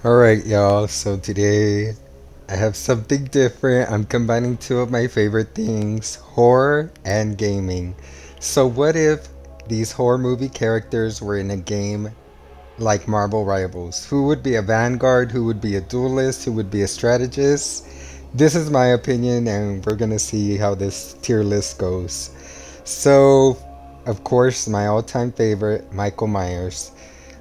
Alright, y'all, so today I have something different. I'm combining two of my favorite things, horror and gaming. So, what if these horror movie characters were in a game like Marvel Rivals? Who would be a vanguard? Who would be a duelist? Who would be a strategist? This is my opinion, and we're gonna see how this tier list goes. So, of course, my all-time favorite, Michael Myers.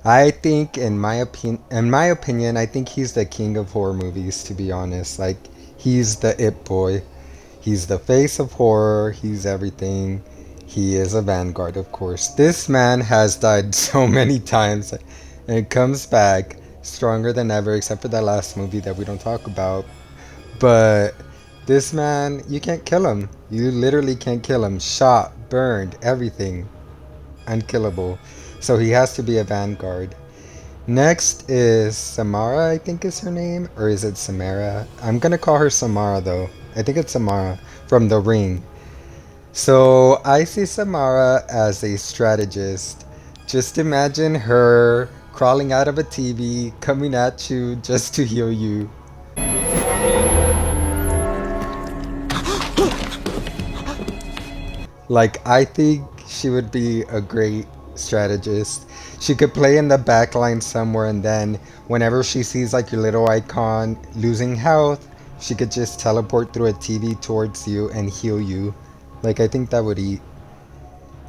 I think, in my opinion, I think he's the king of horror movies. To be honest, like he's the it boy. He's the face of horror. He's everything. He is a vanguard, of course. This man has died so many times, and comes back stronger than ever, except for that last movie that we don't talk about. But this man, you can't kill him. You literally can't kill him. Shot, burned, everything. Unkillable. So he has to be a vanguard. Next is Samara, I think is her name. Or is it Samara? I'm gonna call her Samara though. I think it's Samara from The Ring. So I see Samara as a strategist. Just imagine her crawling out of a TV, coming at you just to heal you. Like, I think she would be a great strategist. She could play in the back line somewhere, and then whenever she sees like your little icon losing health, she could just teleport through a TV towards you and heal you. Like, I think that would eat.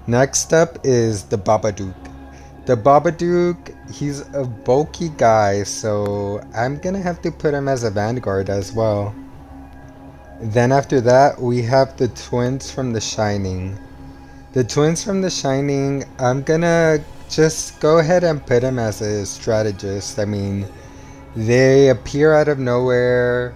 Next up is the Babadook. The Babadook, he's a bulky guy, so I'm gonna have to put him as a vanguard as well. Then after that, we have the twins from The Shining. The twins from The Shining, I'm gonna just go ahead and put them as a strategist. I mean, they appear out of nowhere.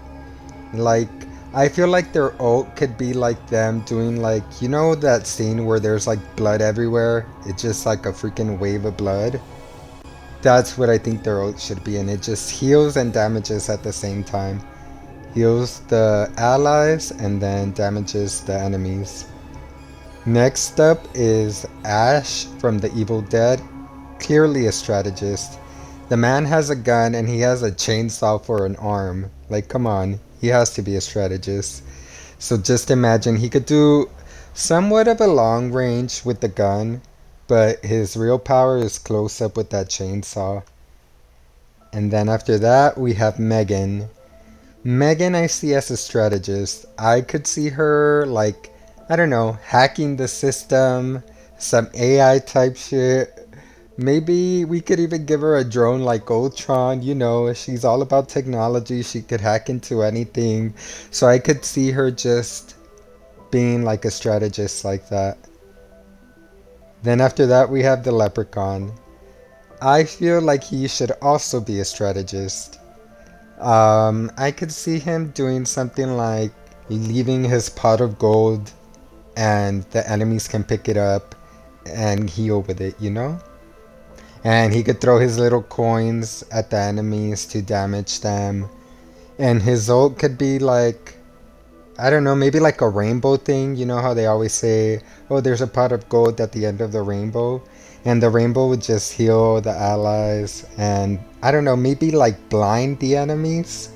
Like, I feel like their ult could be like them doing like, you know that scene where there's like blood everywhere? It's just like a freaking wave of blood. That's what I think their ult should be, and it just heals and damages at the same time. Heals the allies and then damages the enemies. Next up is Ash from The Evil Dead, clearly a strategist. The man has a gun and he has a chainsaw for an arm. Like, come on, he has to be a strategist. So just imagine he could do somewhat of a long range with the gun, but his real power is close up with that chainsaw. And then after that, we have Megan. Megan, I see as a strategist. I could see her, like, I don't know, hacking the system, some AI type shit. Maybe we could even give her a drone like Ultron. You know, she's all about technology. She could hack into anything. So I could see her just being like a strategist like that. Then after that, we have the Leprechaun. I feel like he should also be a strategist. I could see him doing something like leaving his pot of gold and the enemies can pick it up and heal with it, you know? And he could throw his little coins at the enemies to damage them. And his ult could be like, I don't know, maybe like a rainbow thing. You know how they always say, oh, there's a pot of gold at the end of the rainbow? And the rainbow would just heal the allies and I don't know, maybe like blind the enemies.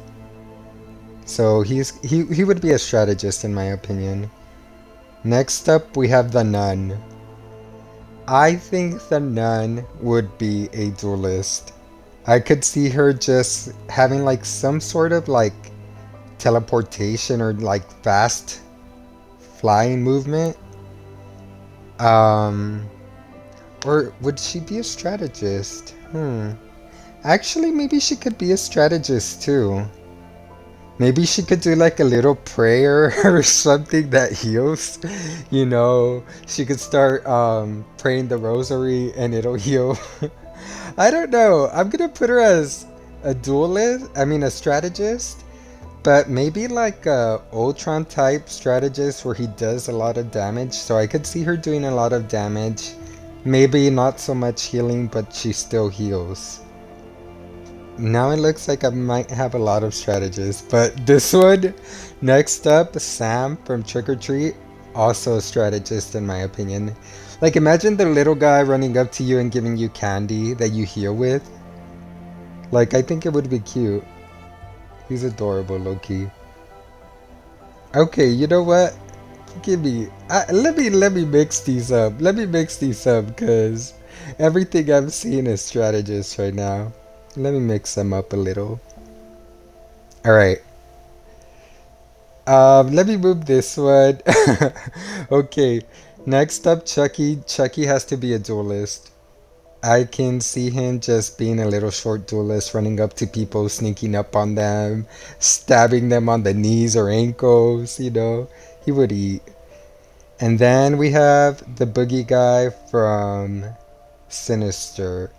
So he would be a strategist in my opinion. Next up we have the nun. I think the nun would be a duelist. I could see her just having like some sort of like teleportation or like fast flying movement. Um, or would she be a strategist? Actually, maybe she could be a strategist too. Maybe she could do like a little prayer or something that heals. You know, she could start praying the rosary and it'll heal. I don't know. I'm gonna put her as a duelist. I mean, a strategist. But maybe like a Ultron type strategist where he does a lot of damage. So I could see her doing a lot of damage. Maybe not so much healing, but she still heals. Now it looks like I might have a lot of strategists, but this one, next up, Sam from Trick or Treat, also a strategist in my opinion. Like imagine the little guy running up to you and giving you candy that you heal with. Like, I think it would be cute. He's adorable, low-key. Okay, you know what? Give me. Let me mix these up. Let me mix these up, because everything I'm seeing is strategist right now. Let me mix them up a little. All right. Let me move this one. Okay. Next up, Chucky. Chucky has to be a duelist. I can see him just being a little short duelist, running up to people, sneaking up on them, stabbing them on the knees or ankles, you know. He would eat. And then we have the boogie guy from Sinister.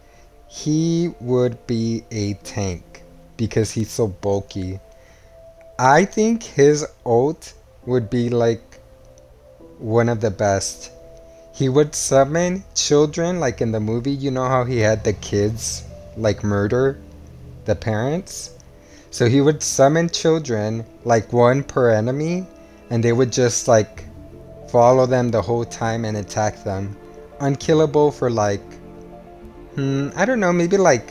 He would be a tank because he's so bulky. I think his ult would be like one of the best. He would summon children, like in the movie. You know how he had the kids like murder the parents? So he would summon children, like one per enemy, and they would just like follow them the whole time and attack them. Unkillable for like, I don't know, maybe like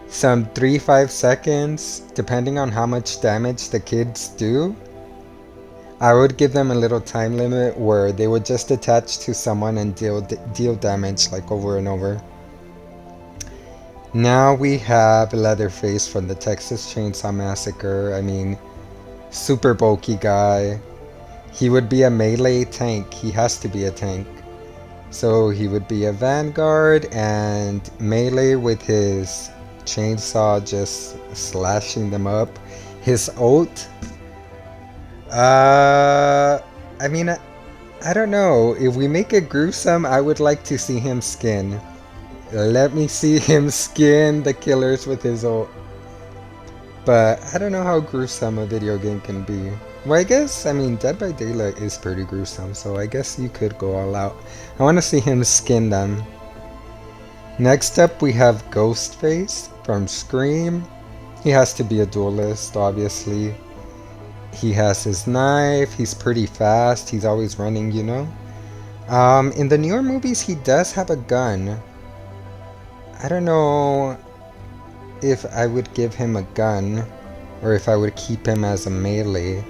some 3-5 seconds, depending on how much damage the kids do. I would give them a little time limit where they would just attach to someone and deal damage like over and over. Now we have Leatherface from the Texas Chainsaw Massacre. I mean, super bulky guy. He would be a melee tank. He has to be a tank. So he would be a vanguard and melee with his chainsaw, just slashing them up. His ult, uh, I mean, I don't know. If we make it gruesome, I would like to see him skin. Let me see him skin the killers with his ult. But I don't know how gruesome a video game can be. Well, I guess, I mean, Dead by Daylight is pretty gruesome, so I guess you could go all out. I want to see him skin them. Next up, we have Ghostface from Scream. He has to be a duelist, obviously. He has his knife, he's pretty fast, he's always running, you know? In the newer movies, he does have a gun. I don't know if I would give him a gun or if I would keep him as a melee.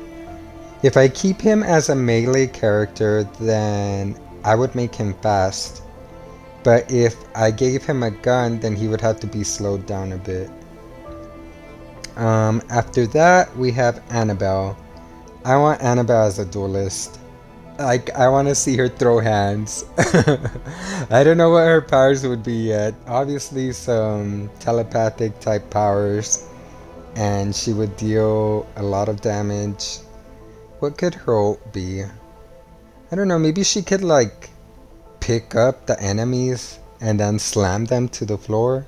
If I keep him as a melee character, then I would make him fast. But if I gave him a gun, then he would have to be slowed down a bit. After that, we have Annabelle. I want Annabelle as a duelist. Like, I want to see her throw hands. I don't know what her powers would be yet. Obviously, some telepathic type powers. And she would deal a lot of damage. What could her ult be? I don't know, maybe she could like pick up the enemies and then slam them to the floor.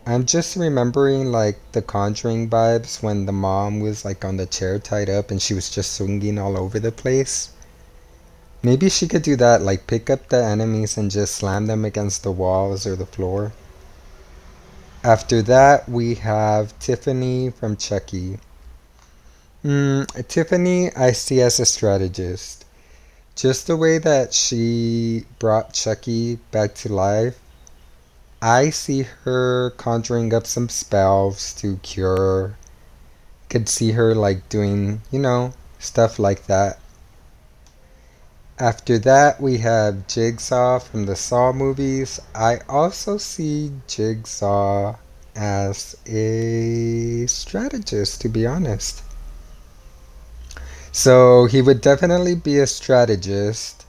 I'm just remembering like the Conjuring vibes when the mom was like on the chair tied up and she was just swinging all over the place. Maybe she could do that, like pick up the enemies and just slam them against the walls or the floor. After that, we have Tiffany from Chucky. Tiffany, I see as a strategist. Just the way that she brought Chucky back to life, I see her conjuring up some spells to cure. Could see her like doing, stuff like that. After that, we have Jigsaw from the Saw movies. I also see Jigsaw as a strategist, to be honest. So he would definitely be a strategist.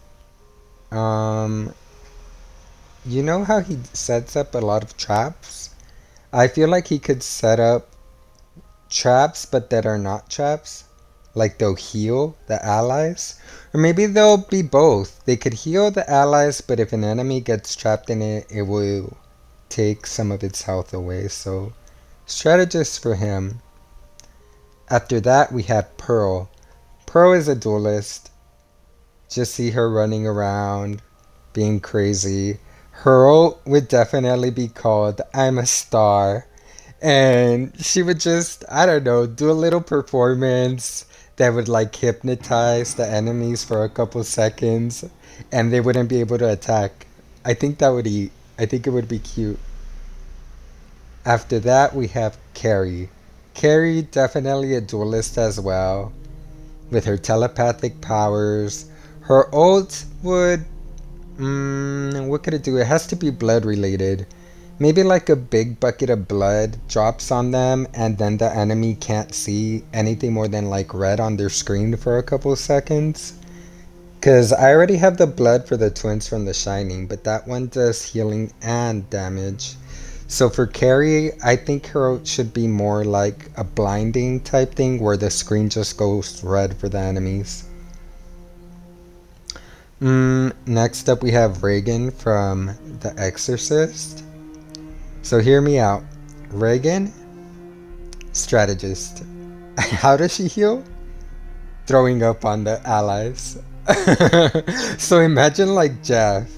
Um, you know how he sets up a lot of traps? I feel like he could set up traps, but that are not traps. Like they'll heal the allies. Or maybe they'll be both. They could heal the allies, but if an enemy gets trapped in it, it will take some of its health away. So, strategist for him. After that, we have Pearl. Pearl is a duelist. Just see her running around, being crazy. Her ult would definitely be called I'm a Star. And she would just, I don't know, do a little performance that would like hypnotize the enemies for a couple seconds and they wouldn't be able to attack. I think that would eat. I think it would be cute. After that, we have Carrie. Carrie, definitely a duelist as well, with her telepathic powers. Her ult would. What could it do? It has to be blood related. Maybe like a big bucket of blood drops on them, and then the enemy can't see anything more than like red on their screen for a couple seconds. Because I already have the blood for the twins from The Shining, but that one does healing and damage. So for carry, I think her should be more like a blinding type thing where the screen just goes red for the enemies. Next up, we have Reagan from The Exorcist. So hear me out. Reagan, strategist. How does she heal? Throwing up on the allies. So imagine like Jeff.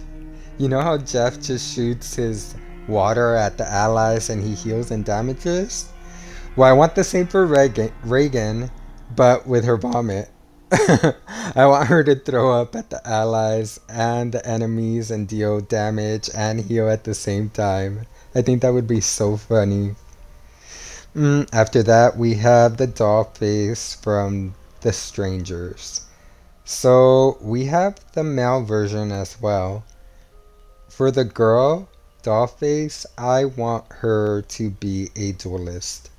You know how Jeff just shoots his water at the allies and he heals and damages? Well, I want the same for Reagan, but with her vomit. I want her to throw up at the allies and the enemies and deal damage and heal at the same time. I think that would be so funny. After that, we have the doll face from The Strangers. So we have the male version as well. For the girl, Dollface, I want her to be a duelist.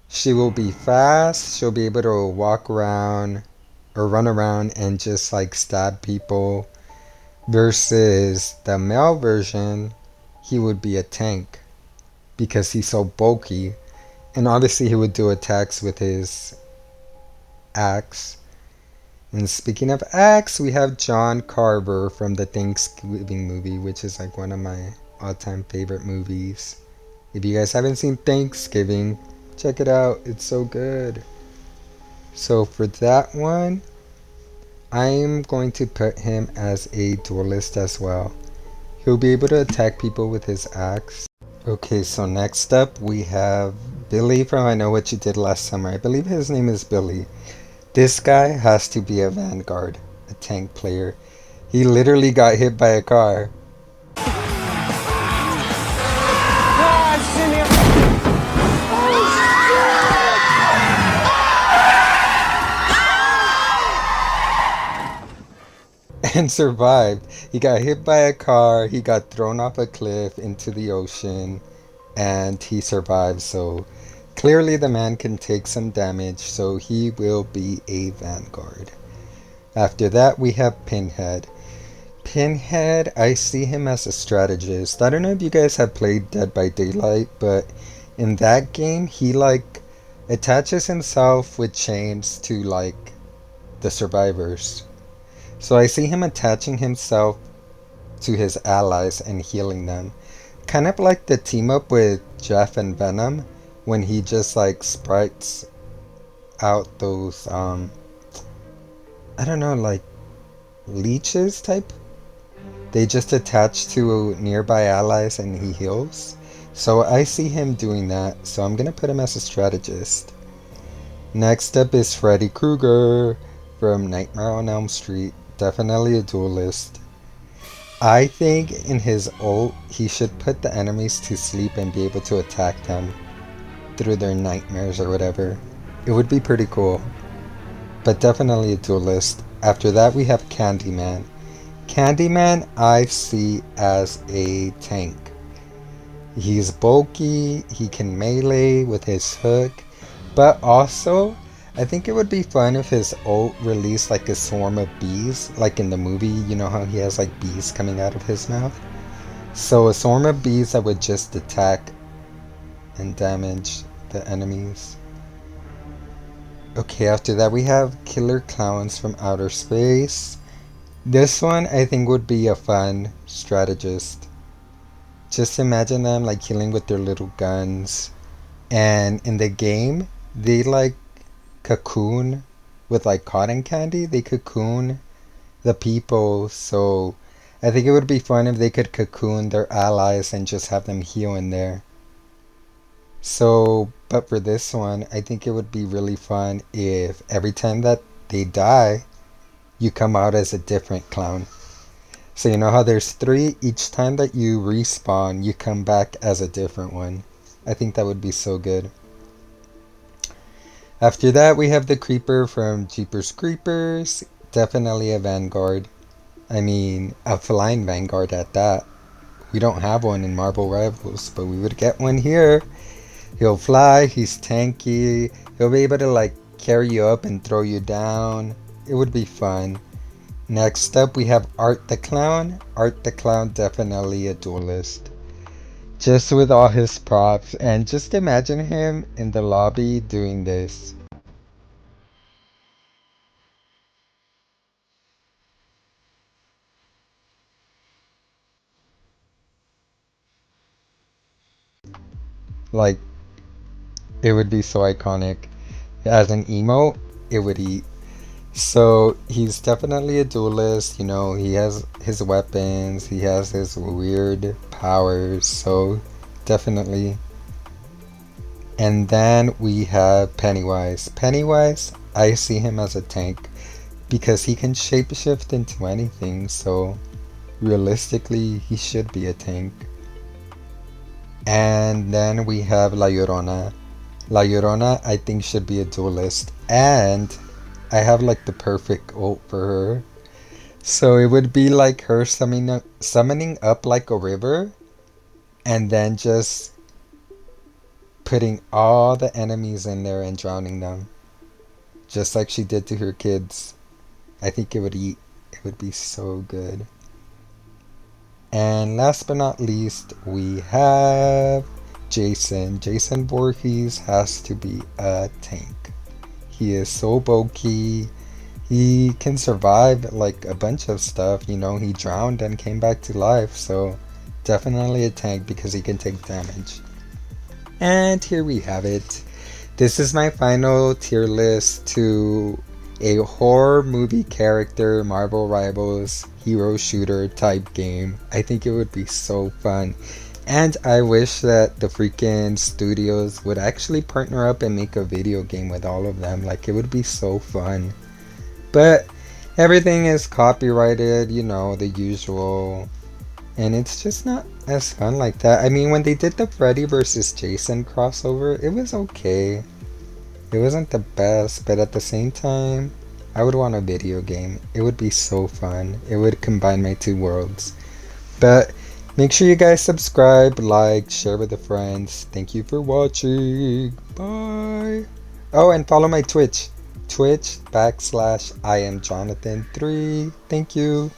She will be fast, she'll be able to walk around or run around and just like stab people. Versus the male version, he would be a tank because he's so bulky. And obviously, he would do attacks with his axe. And speaking of axe, we have John Carver from the Thanksgiving movie, which is like one of my all-time favorite movies. If you guys haven't seen Thanksgiving, check it out. It's so good. So for that one, I'm going to put him as a duelist as well. He'll be able to attack people with his axe. Okay, so next up we have Billy from I Know What You Did Last Summer. I believe his name is Billy. This guy has to be a Vanguard, a tank player. He literally got hit by a car. And survived. He got hit by a car, he got thrown off a cliff into the ocean, and he survived. So clearly the man can take some damage, so he will be a Vanguard. After that, we have Pinhead. Pinhead, I see him as a strategist. I don't know if you guys have played Dead by Daylight, but in that game, he like attaches himself with chains to like the survivors. So I see him attaching himself to his allies and healing them. Kind of like the team up with Jeff and Venom when he just like sprites out those I don't know, like leeches type. They just attach to nearby allies and he heals. So I see him doing that, so I'm gonna put him as a strategist. Next up is Freddy Krueger from Nightmare on Elm Street. Definitely a duelist. I think in his ult, he should put the enemies to sleep and be able to attack them through their nightmares or whatever. It would be pretty cool. But definitely a duelist. After that, we have Candyman. Candyman, I see as a tank. He's bulky, he can melee with his hook, but also, I think it would be fun if his ult released like a swarm of bees, like in the movie, you know how he has like bees coming out of his mouth? So a swarm of bees that would just attack and damage the enemies. Okay, after that we have Killer Clowns from Outer Space. This one I think would be a fun strategist. Just imagine them like killing with their little guns. And in the game, they like cocoon with like cotton candy. They cocoon the people. So I think it would be fun if they could cocoon their allies and just have them heal in there. So, but for this one, I think it would be really fun if every time that they die, you come out as a different clown. So you know how there's three? Each time that you respawn, you come back as a different one. I think that would be so good. After that, we have the Creeper from Jeepers Creepers. Definitely a Vanguard. I mean, a flying Vanguard at that. We don't have one in Marble Rivals, but we would get one here. He'll fly, he's tanky, he'll be able to like carry you up and throw you down. It would be fun. Next up we have Art the Clown. Art the Clown, definitely a duelist. Just with all his props, and just imagine him in the lobby doing this. Like, it would be so iconic. As an emo, it would eat. So he's definitely a duelist, you know, he has his weapons, he has his weird powers, so definitely. And then we have Pennywise. Pennywise, I see him as a tank because he can shapeshift into anything, so realistically, he should be a tank. And then we have La Llorona. La Llorona, I think, should be a duelist, and I have like the perfect ult for her. So it would be like her summoning up like a river and then just putting all the enemies in there and drowning them. Just like she did to her kids. I think it would eat. It would be so good. And last but not least, we have Jason. Jason Voorhees has to be a tank. He is so bulky. He can survive like a bunch of stuff, you know, he drowned and came back to life, so definitely a tank because he can take damage. And here we have it. This is my final tier list to a horror movie character Marvel Rivals hero shooter type game. I think it would be so fun. And I wish that the freaking studios would actually partner up and make a video game with all of them. Like, it would be so fun. But everything is copyrighted, you know, the usual. And it's just not as fun like that. I mean, when they did the Freddy vs. Jason crossover, it was okay. It wasn't the best, but at the same time, I would want a video game. It would be so fun. It would combine my two worlds. But make sure you guys subscribe, like, share with the friends. Thank you for watching. Bye. Oh, and follow my Twitch. Twitch / I am Jonathan 3. Thank you.